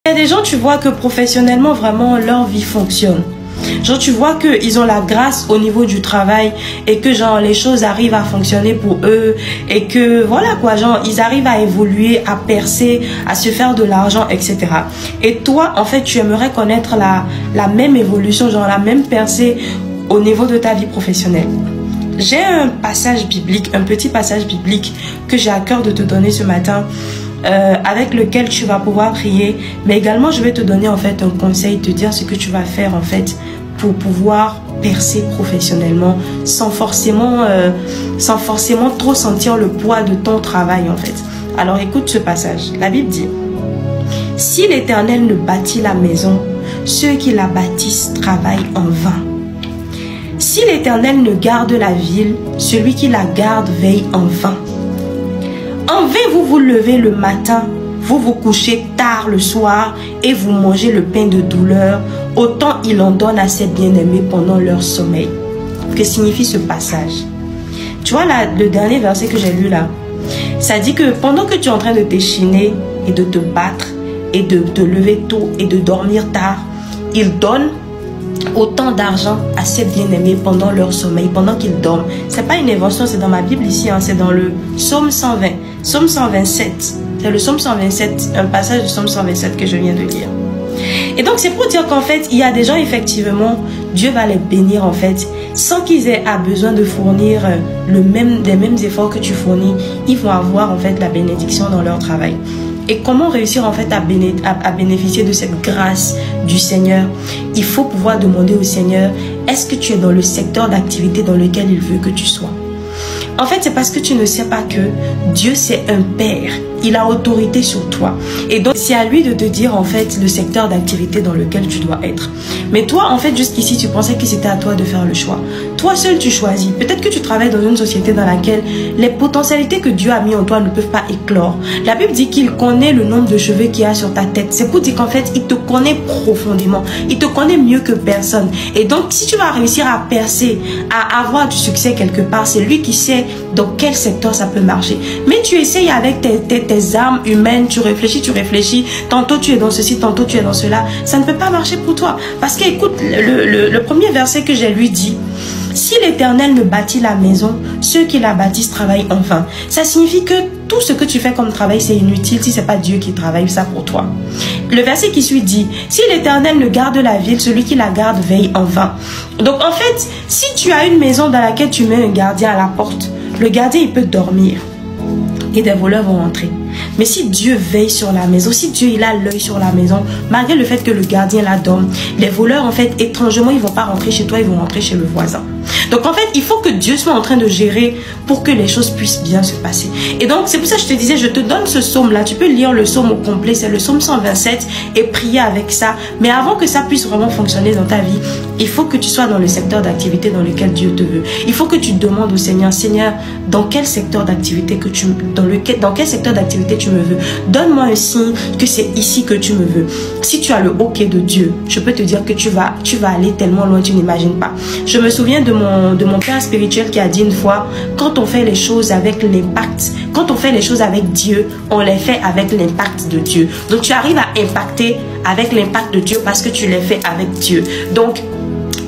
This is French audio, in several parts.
Il y a des gens, tu vois que professionnellement, vraiment, leur vie fonctionne. Genre, tu vois qu'ils ont la grâce au niveau du travail et que, genre, les choses arrivent à fonctionner pour eux et que, voilà, quoi, genre, ils arrivent à évoluer, à percer, à se faire de l'argent, etc. Et toi, en fait, tu aimerais connaître la même évolution, genre, la même percée au niveau de ta vie professionnelle. J'ai un passage biblique, un petit passage biblique que j'ai à cœur de te donner ce matin, avec lequel tu vas pouvoir prier, mais également je vais te donner en fait un conseil, te dire ce que tu vas faire en fait pour pouvoir percer professionnellement sans forcément trop sentir le poids de ton travail en fait. Alors écoute ce passage, la Bible dit: si l'Éternel ne bâtit la maison, ceux qui la bâtissent travaillent en vain. Si l'Éternel ne garde la ville, celui qui la garde veille en vain. En vain vous vous levez le matin, vous vous couchez tard le soir et vous mangez le pain de douleur, autant il en donne à ses bien-aimés pendant leur sommeil. Que signifie ce passage? Tu vois là, le dernier verset que j'ai lu là, ça dit que pendant que tu es en train de t'échiner et de te battre et de te lever tôt et de dormir tard, il donne autant d'argent à ses bien-aimés pendant leur sommeil, pendant qu'ils dorment. C'est pas une invention, c'est dans ma Bible ici, hein, c'est dans le psaume 120, psaume 127. C'est le psaume 127, un passage du psaume 127 que je viens de lire. Et donc c'est pour dire qu'en fait, il y a des gens, effectivement, Dieu va les bénir en fait, sans qu'ils aient besoin de fournir des mêmes efforts que tu fournis. Ils vont avoir en fait la bénédiction dans leur travail. Et comment réussir en fait à bénéficier de cette grâce du Seigneur? Il faut pouvoir demander au Seigneur, est-ce que tu es dans le secteur d'activité dans lequel il veut que tu sois? En fait, c'est parce que tu ne sais pas que Dieu, c'est un Père. Il a autorité sur toi. Et donc, c'est à lui de te dire, en fait, le secteur d'activité dans lequel tu dois être. Mais toi, en fait, jusqu'ici, tu pensais que c'était à toi de faire le choix. Toi seul, tu choisis. Peut-être que tu travailles dans une société dans laquelle les potentialités que Dieu a mis en toi ne peuvent pas éclore. La Bible dit qu'il connaît le nombre de cheveux qu'il y a sur ta tête. C'est pour dire qu'en fait, il te connaît profondément. Il te connaît mieux que personne. Et donc, si tu vas réussir à percer, à avoir du succès quelque part, c'est lui qui sait dans quel secteur ça peut marcher. Mais tu essayes avec tes armes humaines, tu réfléchis, tantôt tu es dans ceci, tantôt tu es dans cela, ça ne peut pas marcher pour toi. Parce que écoute, le premier verset que j'ai lui dit: si l'Éternel ne bâtit la maison, ceux qui la bâtissent travaillent en vain. Ça signifie que tout ce que tu fais comme travail, c'est inutile si ce n'est pas Dieu qui travaille ça pour toi. Le verset qui suit dit: si l'Éternel ne garde la ville, celui qui la garde veille en vain. Donc en fait, si tu as une maison dans laquelle tu mets un gardien à la porte, le gardien il peut dormir et des voleurs vont entrer. Mais si Dieu veille sur la maison, si Dieu il a l'œil sur la maison, malgré le fait que le gardien la dorme, les voleurs en fait étrangement ils vont pas rentrer chez toi, ils vont rentrer chez le voisin. Donc en fait il faut que Dieu soit en train de gérer pour que les choses puissent bien se passer. Et donc c'est pour ça que je te disais, je te donne ce psaume là, tu peux lire le psaume au complet, c'est le psaume 127 et prier avec ça. Mais avant que ça puisse vraiment fonctionner dans ta vie, il faut que tu sois dans le secteur d'activité dans lequel Dieu te veut. Il faut que tu demandes au Seigneur: Seigneur, dans quel secteur d'activité dans quel secteur d'activité tu me veux? Donne-moi un signe que c'est ici que tu me veux. Si tu as le OK de Dieu, je peux te dire que tu vas aller tellement loin, tu n'imagines pas. Je me souviens de mon père spirituel qui a dit une fois: quand on fait les choses avec l'impact, quand on fait les choses avec Dieu, on les fait avec l'impact de Dieu. Donc tu arrives à impacter avec l'impact de Dieu parce que tu les fais avec Dieu. Donc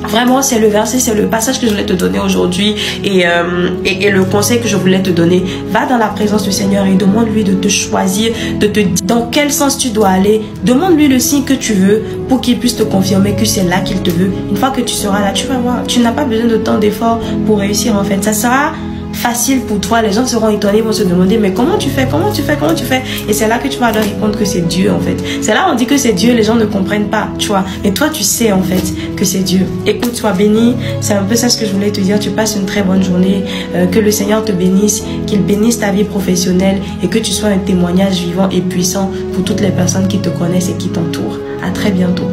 vraiment, c'est le verset, c'est le passage que je voulais te donner aujourd'hui et le conseil que je voulais te donner. Va dans la présence du Seigneur et demande-lui de te choisir, de te dire dans quel sens tu dois aller. Demande-lui le signe que tu veux pour qu'il puisse te confirmer que c'est là qu'il te veut. Une fois que tu seras là, tu vas voir. Tu n'as pas besoin de tant d'efforts pour réussir en fait. Ça sera facile pour toi. Les gens seront étonnés, ils vont se demander: mais comment tu fais? Et c'est là que tu vas leur répondre que c'est Dieu en fait. C'est là où on dit que c'est Dieu, les gens ne comprennent pas, tu vois. Mais toi tu sais en fait que c'est Dieu. Écoute, sois béni. C'est un peu ça ce que je voulais te dire. Tu passes une très bonne journée. Que le Seigneur te bénisse, qu'il bénisse ta vie professionnelle et que tu sois un témoignage vivant et puissant pour toutes les personnes qui te connaissent et qui t'entourent. À très bientôt.